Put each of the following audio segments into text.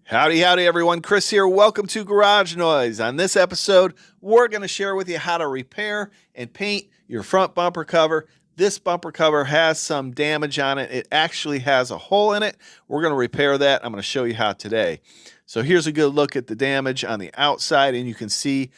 Howdy, howdy, everyone. Chris here. Welcome to Garage Noise. On this episode, we're going to share with you how to repair and paint your front bumper cover. This bumper cover has some damage on it. It actually has a hole in it. We're going to repair that. I'm going to show you how today. So here's a good look at the damage on the outside, and you can see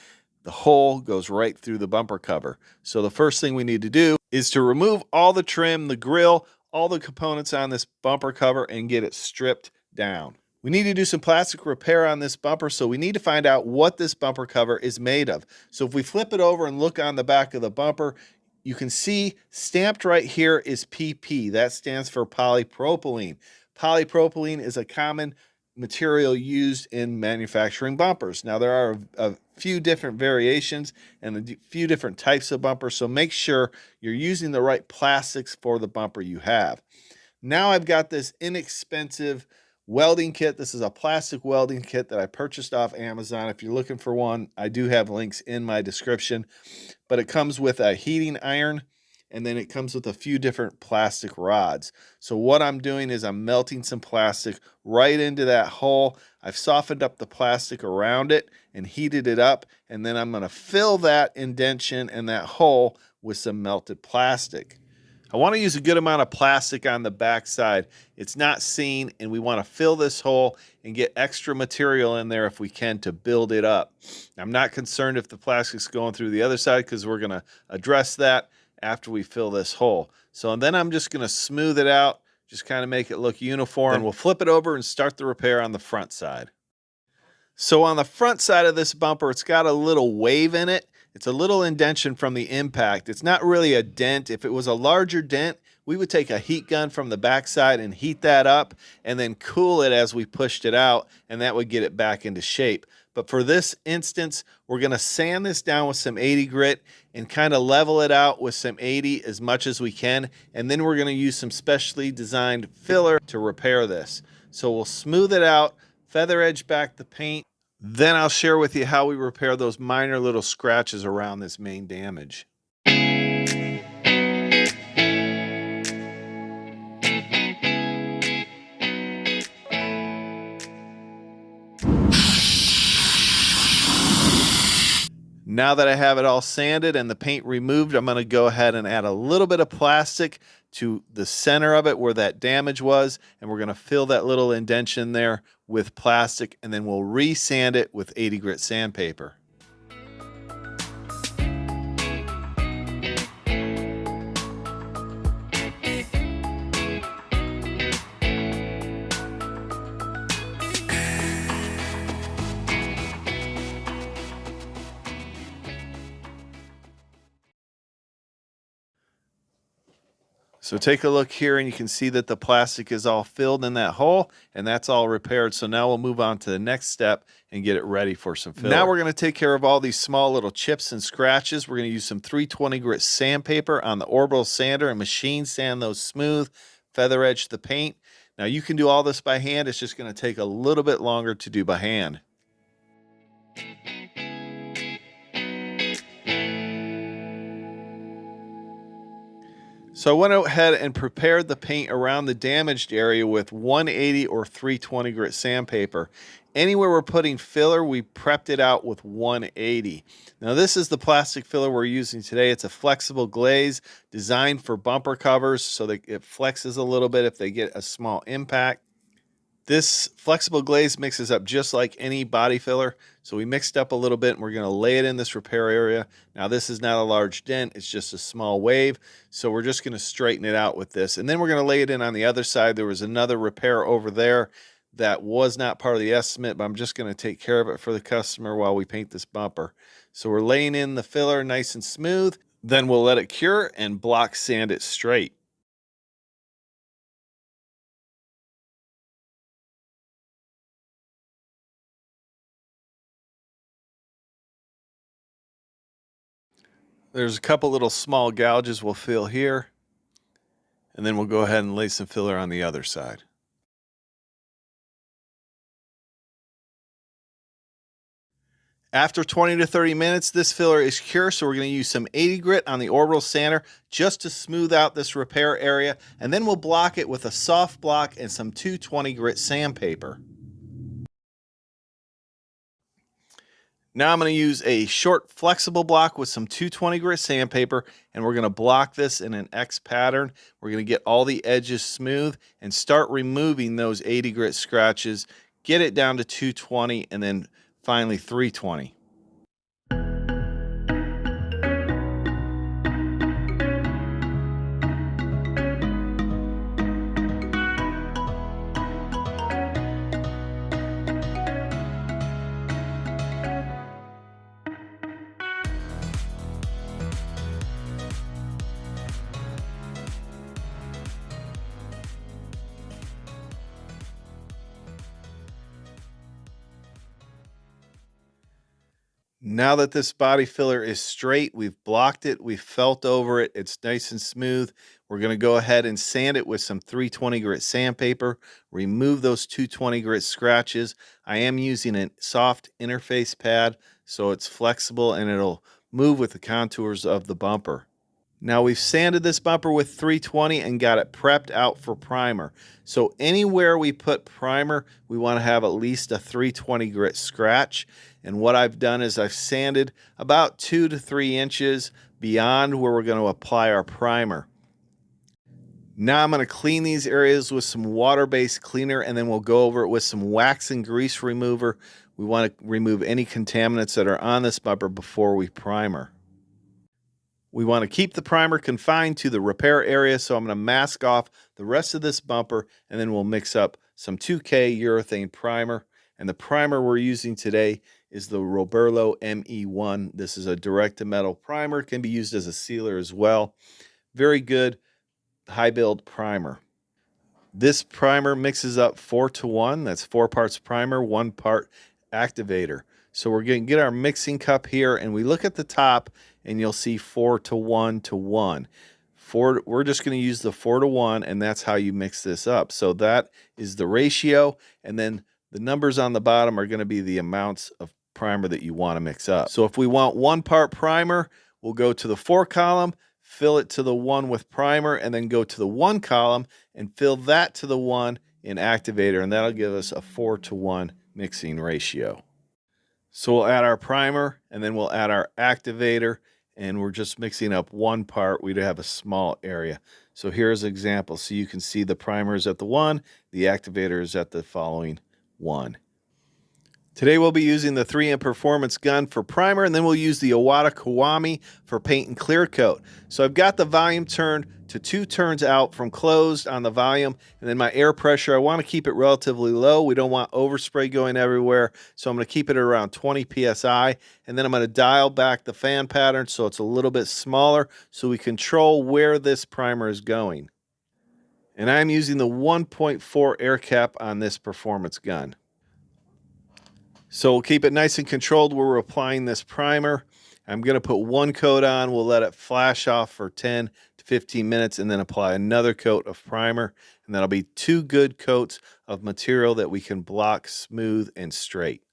the hole goes right through the bumper cover. So the first thing we need to do is to remove all the trim, the grill, all the components on this bumper cover and get it stripped down. We need to do some plastic repair on this bumper, so we need to find out what this bumper cover is made of. So if we flip it over and look on the back of the bumper, you can see stamped right here is PP. That stands for polypropylene. Polypropylene is a common material used in manufacturing bumpers. Now there are a few different variations and a few different types of bumpers, so make sure you're using the right plastics for the bumper you have. Now I've got this inexpensive welding kit. This is a plastic welding kit that I purchased off Amazon. If you're looking for one, I do have links in my description, but it comes with a heating iron and then it comes with a few different plastic rods. So what I'm doing is I'm melting some plastic right into that hole. I've softened up the plastic around it and heated it up, and then I'm going to fill that indentation and that hole with some melted plastic. I want to use a good amount of plastic on the back side. It's not seen, and we want to fill this hole and get extra material in there if we can to build it up. I'm not concerned if the plastic's going through the other side because we're going to address that after we fill this hole. So then I'm just going to smooth it out, just kind of make it look uniform. Then we'll flip it over and start the repair on the front side. So on the front side of this bumper, it's got a little wave in it. It's a little indentation from the impact. It's not really a dent. If it was a larger dent, we would take a heat gun from the backside and heat that up and then cool it as we pushed it out, and that would get it back into shape. But for this instance, we're going to sand this down with some 80 grit and kind of level it out with some 80 as much as we can. And then we're going to use some specially designed filler to repair this. So we'll smooth it out, feather edge back the paint. Then I'll share with you how we repair those minor little scratches around this main damage. Now that I have it all sanded and the paint removed, I'm going to go ahead and add a little bit of plastic to the center of it where that damage was, and we're going to fill that little indentation there with plastic, and then we'll re-sand it with 80 grit sandpaper. So take a look here and you can see that the plastic is all filled in that hole, and that's all repaired. So now we'll move on to the next step and get it ready for some filler. Now we're going to take care of all these small little chips and scratches. We're going to use some 320 grit sandpaper on the orbital sander and machine sand those smooth, feather edge the paint. Now you can do all this by hand. It's just going to take a little bit longer to do by hand. So I went ahead and prepared the paint around the damaged area with 180 or 320 grit sandpaper. Anywhere we're putting filler, we prepped it out with 180. Now this is the plastic filler we're using today. It's a flexible glaze designed for bumper covers so that it flexes a little bit if they get a small impact. This flexible glaze mixes up just like any body filler. So we mixed up a little bit and we're going to lay it in this repair area. Now this is not a large dent, it's just a small wave. So we're just going to straighten it out with this. And then we're going to lay it in on the other side. There was another repair over there that was not part of the estimate, but I'm just going to take care of it for the customer while we paint this bumper. So we're laying in the filler nice and smooth. Then we'll let it cure and block sand it straight. There's a couple little small gouges we'll fill here, and then we'll go ahead and lay some filler on the other side. After 20 to 30 minutes, this filler is cured, so we're going to use some 80 grit on the orbital sander just to smooth out this repair area, and then we'll block it with a soft block and some 220 grit sandpaper. Now I'm going to use a short flexible block with some 220 grit sandpaper, and we're going to block this in an X pattern. We're going to get all the edges smooth and start removing those 80 grit scratches, get it down to 220, and then finally 320. Now that this body filler is straight, we've blocked it, we've felt over it, it's nice and smooth. We're going to go ahead and sand it with some 320 grit sandpaper, remove those 220 grit scratches. I am using a soft interface pad so it's flexible and it'll move with the contours of the bumper. Now we've sanded this bumper with 320 and got it prepped out for primer. So anywhere we put primer, we want to have at least a 320 grit scratch. And what I've done is I've sanded about 2 to 3 inches beyond where we're going to apply our primer. Now I'm going to clean these areas with some water-based cleaner, and then we'll go over it with some wax and grease remover. We want to remove any contaminants that are on this bumper before we primer. We want to keep the primer confined to the repair area, so I'm going to mask off the rest of this bumper, and then we'll mix up some 2K urethane primer. And the primer we're using today is the Roberlo ME1. This is a direct-to-metal primer. It can be used as a sealer as well. Very good high-build primer. This primer mixes up 4-to-1. That's 4 parts primer, 1 part activator. So we're going to get our mixing cup here, and we look at the top, and you'll see 4-to-1-to-1. We're just going to use the 4-to-1, and that's how you mix this up. So that is the ratio, and then the numbers on the bottom are going to be the amounts of primer that you want to mix up. So if we want 1 part primer, we'll go to the 4 column, fill it to the 1 with primer, and then go to the 1 column and fill that to the 1 in activator, and that'll give us a 4-to-1 mixing ratio. So we'll add our primer, and then we'll add our activator, and we're just mixing up 1 part. We do have a small area. So here's an example. So you can see the primer is at the 1, the activator is at the following 1. Today we'll be using the 3M Performance gun for primer, and then we'll use the Iwata Kiwami for paint and clear coat. So I've got the volume turned to 2 turns out from closed on the volume, and then my air pressure, I want to keep it relatively low. We don't want overspray going everywhere, so I'm going to keep it at around 20 psi, and then I'm going to dial back the fan pattern so it's a little bit smaller so we control where this primer is going. And I'm using the 1.4 air cap on this performance gun. So we'll keep it nice and controlled where we're applying this primer. I'm going to put 1 coat on. We'll let it flash off for 10 to 15 minutes and then apply another coat of primer. And that'll be 2 good coats of material that we can block smooth and straight.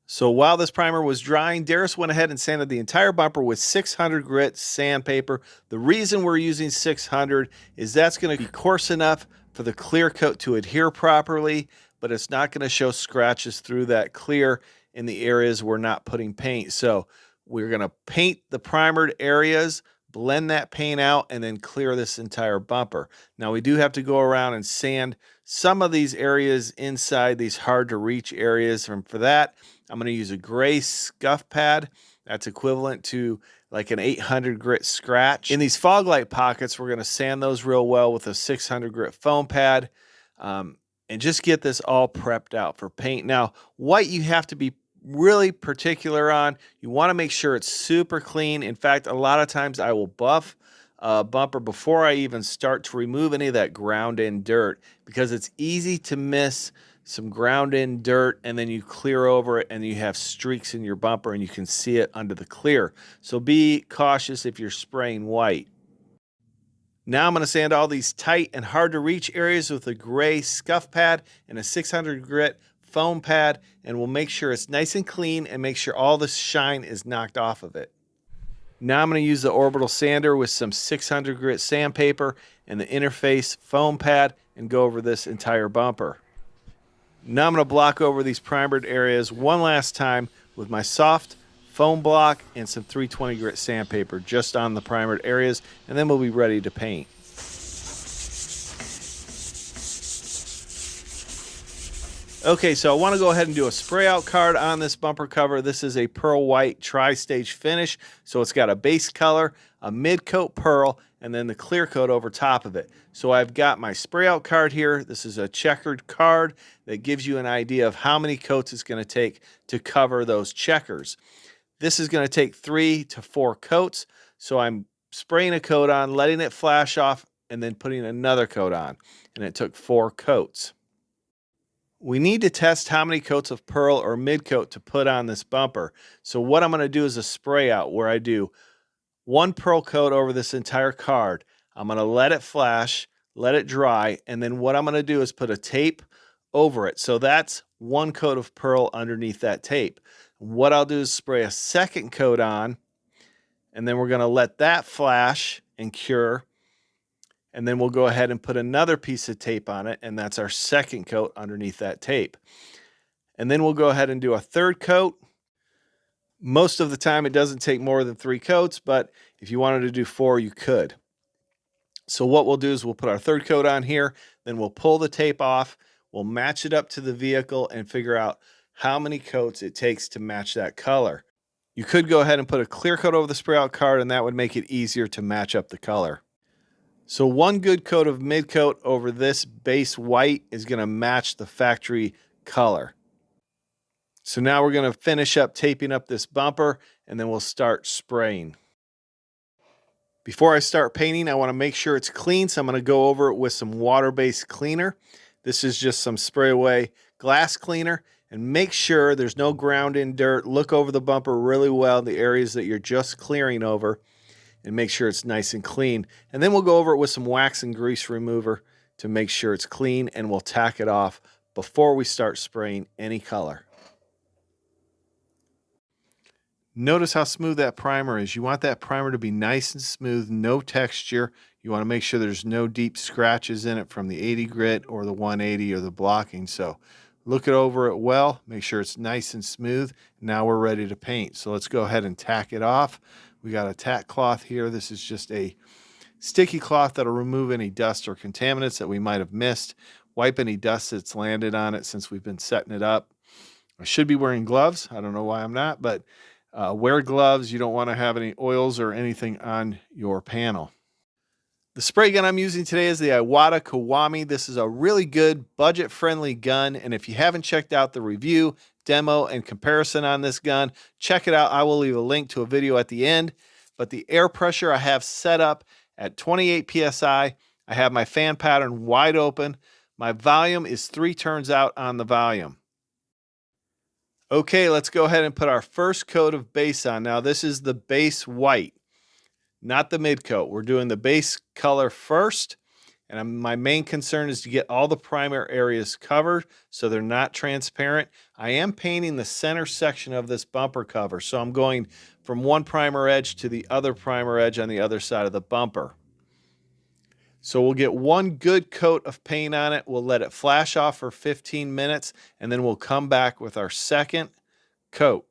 So while this primer was drying, Deros went ahead and sanded the entire bumper with 600 grit sandpaper. The reason we're using 600 is that's going to be coarse enough for the clear coat to adhere properly, but it's not going to show scratches through that clear in the areas we're not putting paint. So we're going to paint the primered areas, blend that paint out, and then clear this entire bumper. Now we do have to go around and sand some of these areas inside these hard to reach areas. And for that, I'm going to use a gray scuff pad. That's equivalent to like an 800 grit scratch. In these fog light pockets, we're going to sand those real well with a 600 grit foam pad and just get this all prepped out for paint. Now, white you have to be really particular on. You want to make sure it's super clean. In fact, a lot of times I will buff a bumper before I even start to remove any of that ground in dirt because it's easy to miss some ground in dirt and then you clear over it and you have streaks in your bumper and you can see it under the clear. So be cautious if you're spraying white. Now I'm going to sand all these tight and hard to reach areas with a gray scuff pad and a 600 grit foam pad, and we'll make sure it's nice and clean and make sure all the shine is knocked off of it. Now I'm going to use the orbital sander with some 600 grit sandpaper and the interface foam pad and go over this entire bumper. Now I'm going to block over these primered areas one last time with my soft foam block and some 320 grit sandpaper just on the primered areas, and then we'll be ready to paint. Okay, so I want to go ahead and do a spray out card on this bumper cover. This is a pearl white tri-stage finish, so it's got a base color, a mid coat pearl, and then the clear coat over top of it. So I've got my spray out card here. This is a checkered card that gives you an idea of how many coats it's going to take to cover those checkers. This is going to take 3 to 4 coats, so I'm spraying a coat on, letting it flash off, and then putting another coat on, and it took 4 coats. We need to test how many coats of pearl or mid coat to put on this bumper. So what I'm going to do is a spray out where I do 1 pearl coat over this entire card. I'm going to let it flash, let it dry, and then what I'm going to do is put a tape over it. So that's 1 coat of pearl underneath that tape. What I'll do is spray a second coat on, and then we're going to let that flash and cure. And then we'll go ahead and put another piece of tape on it, and that's our second coat underneath that tape. And then we'll go ahead and do a third coat. Most of the time it doesn't take more than 3 coats, but if you wanted to do 4, you could. So what we'll do is we'll put our third coat on here, then we'll pull the tape off, we'll match it up to the vehicle and figure out how many coats it takes to match that color. You could go ahead and put a clear coat over the spray out card, and that would make it easier to match up the color. So 1 good coat of mid coat over this base white is going to match the factory color. So now we're going to finish up taping up this bumper, and then we'll start spraying. Before I start painting, I want to make sure it's clean, so I'm going to go over it with some water-based cleaner. This is just some spray away glass cleaner, and make sure there's no ground in dirt. Look over the bumper really well, the areas that you're just clearing over, and make sure it's nice and clean. And then we'll go over it with some wax and grease remover to make sure it's clean, and we'll tack it off before we start spraying any color. Notice how smooth that primer is. You want that primer to be nice and smooth, no texture. You want to make sure there's no deep scratches in it from the 80 grit or the 180 or the blocking. So look it over it well, make sure it's nice and smooth. Now we're ready to paint. So let's go ahead and tack it off. We got a tack cloth here. This is just a sticky cloth that'll remove any dust or contaminants that we might have missed. Wipe any dust that's landed on it since we've been setting it up. I should be wearing gloves. I don't know why I'm not, but wear gloves. You don't want to have any oils or anything on your panel. The spray gun I'm using today is the Iwata Kiwami. This is a really good budget-friendly gun, and if you haven't checked out the review, demo, and comparison on this gun, check it out. I will leave a link to a video at the end. But the air pressure I have set up at 28 psi. I have my fan pattern wide open. My volume is 3 turns out on the volume. Okay, let's go ahead and put our first coat of base on. Now this is the base white, not the mid coat. We're doing the base color first, and my main concern is to get all the primer areas covered so they're not transparent. I am painting the center section of this bumper cover, so I'm going from one primer edge to the other primer edge on the other side of the bumper. So we'll get 1 good coat of paint on it. We'll let it flash off for 15 minutes, and then we'll come back with our second coat.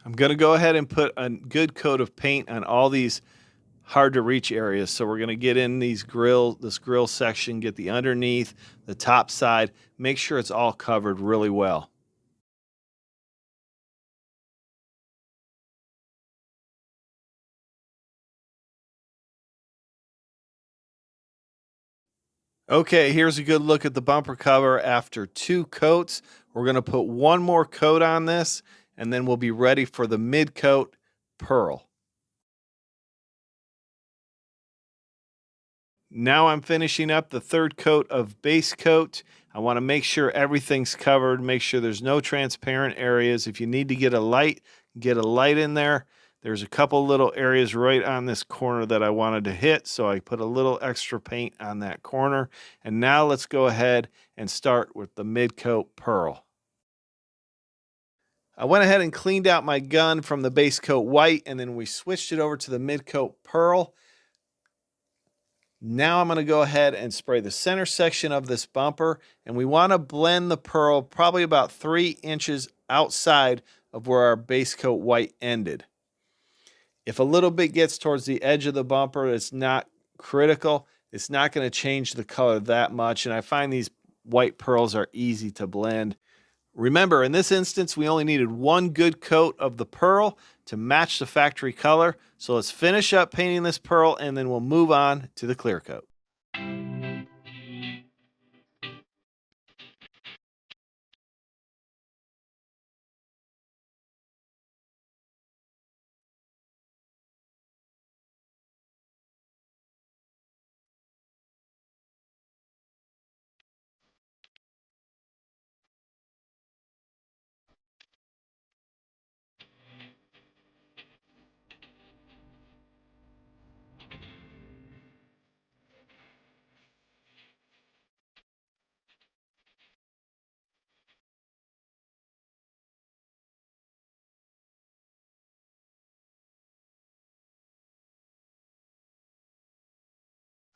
I'm going to go ahead and put a good coat of paint on all these hard to reach areas. So we're going to get in this grill section, get the underneath, the top side, make sure it's all covered really well. Okay, here's a good look at the bumper cover after 2 coats. We're going to put 1 more coat on this, and then we'll be ready for the mid coat pearl. Now I'm finishing up the 3rd coat of base coat. I want to make sure everything's covered, make sure there's no transparent areas. If you need to get a light in there. There's a couple little areas right on this corner that I wanted to hit, so I put a little extra paint on that corner. And now let's go ahead and start with the mid coat pearl. I went ahead and cleaned out my gun from the base coat white, and then we switched it over to the mid coat pearl. Now I'm going to go ahead and spray the center section of this bumper, and we want to blend the pearl probably about 3 inches outside of where our base coat white ended. If a little bit gets towards the edge of the bumper, it's not critical. It's not going to change the color that much, and I find these white pearls are easy to blend. Remember, in this instance, we only needed 1 good coat of the pearl to match the factory color. So let's finish up painting this pearl, and then we'll move on to the clear coat.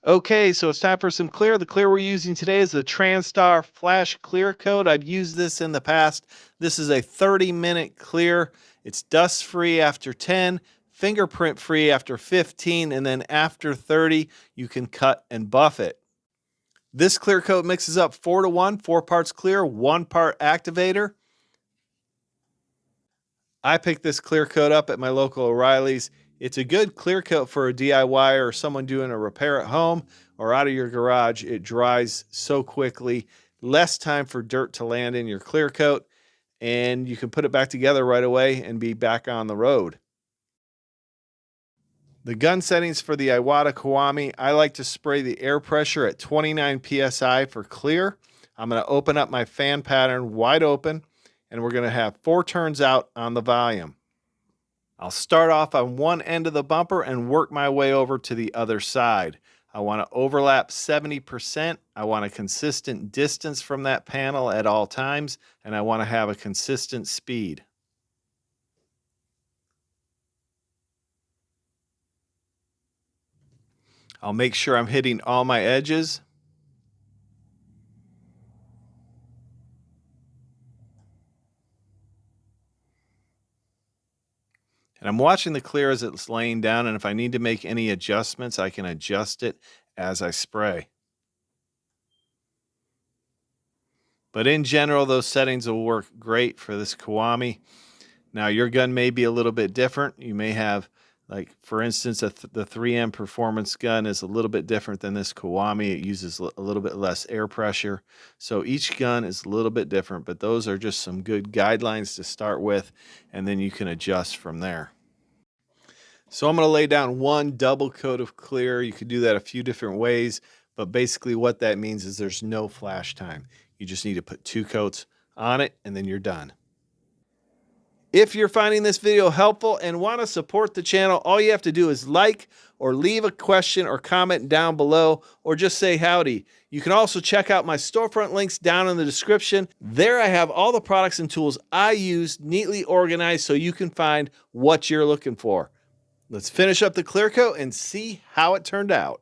Okay, so it's time for some clear. The clear we're using today is the TranStar Flash Clear Coat. I've used this in the past. This is a 30-minute clear. It's dust-free after 10, fingerprint-free after 15, and then after 30, you can cut and buff it. This clear coat mixes up 4-to-1, 4 parts clear, 1 part activator. I picked this clear coat up at my local O'Reilly's. It's a good clear coat for a DIY or someone doing a repair at home or out of your garage. It dries so quickly, less time for dirt to land in your clear coat, and you can put it back together right away and be back on the road. The gun settings for the Iwata Kiwami, I like to spray the air pressure at 29 psi for clear. I'm going to open up my fan pattern wide open, and we're going to have 4 turns out on the volume. I'll start off on one end of the bumper and work my way over to the other side. I want to overlap 70%. I want a consistent distance from that panel at all times, and I want to have a consistent speed. I'll make sure I'm hitting all my edges. And I'm watching the clear as it's laying down, and if I need to make any adjustments, I can adjust it as I spray. But in general, those settings will work great for this Kiwami. Now, your gun may be a little bit different. You may have, like, for instance, the 3M Performance gun is a little bit different than this Kiwami. It uses a little bit less air pressure. So each gun is a little bit different, but those are just some good guidelines to start with, and then you can adjust from there. So I'm going to lay down 1 double coat of clear. You could do that a few different ways, but basically what that means is there's no flash time. You just need to put 2 coats on it, and then you're done. If you're finding this video helpful and want to support the channel, all you have to do is like or leave a question or comment down below, or just say howdy. You can also check out my storefront links down in the description. There I have all the products and tools I use neatly organized so you can find what you're looking for. Let's finish up the clear coat and see how it turned out.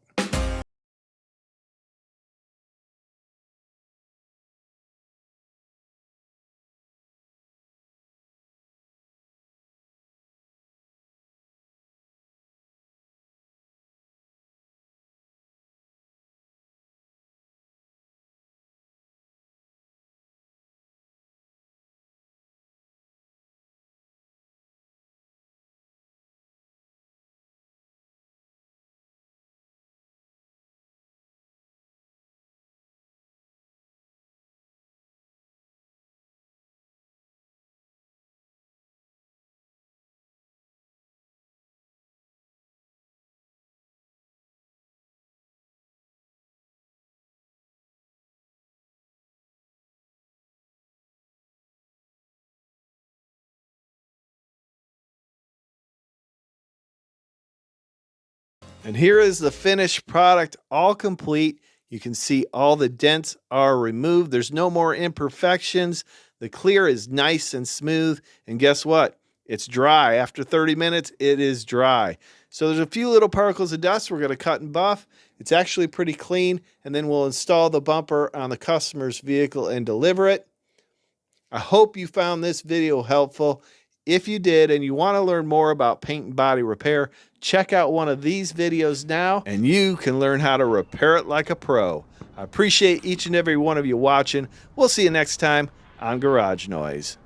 And here is the finished product, all complete. You can see all the dents are removed. There's no more imperfections. The clear is nice and smooth, and guess what? It's dry. After 30 minutes, it is dry. So there's a few little particles of dust we're going to cut and buff. It's actually pretty clean, and then we'll install the bumper on the customer's vehicle and deliver it. I hope you found this video helpful. If you did and you want to learn more about paint and body repair, check out one of these videos now, and you can learn how to repair it like a pro. I appreciate each and every one of you watching. We'll see you next time on Garage Noise.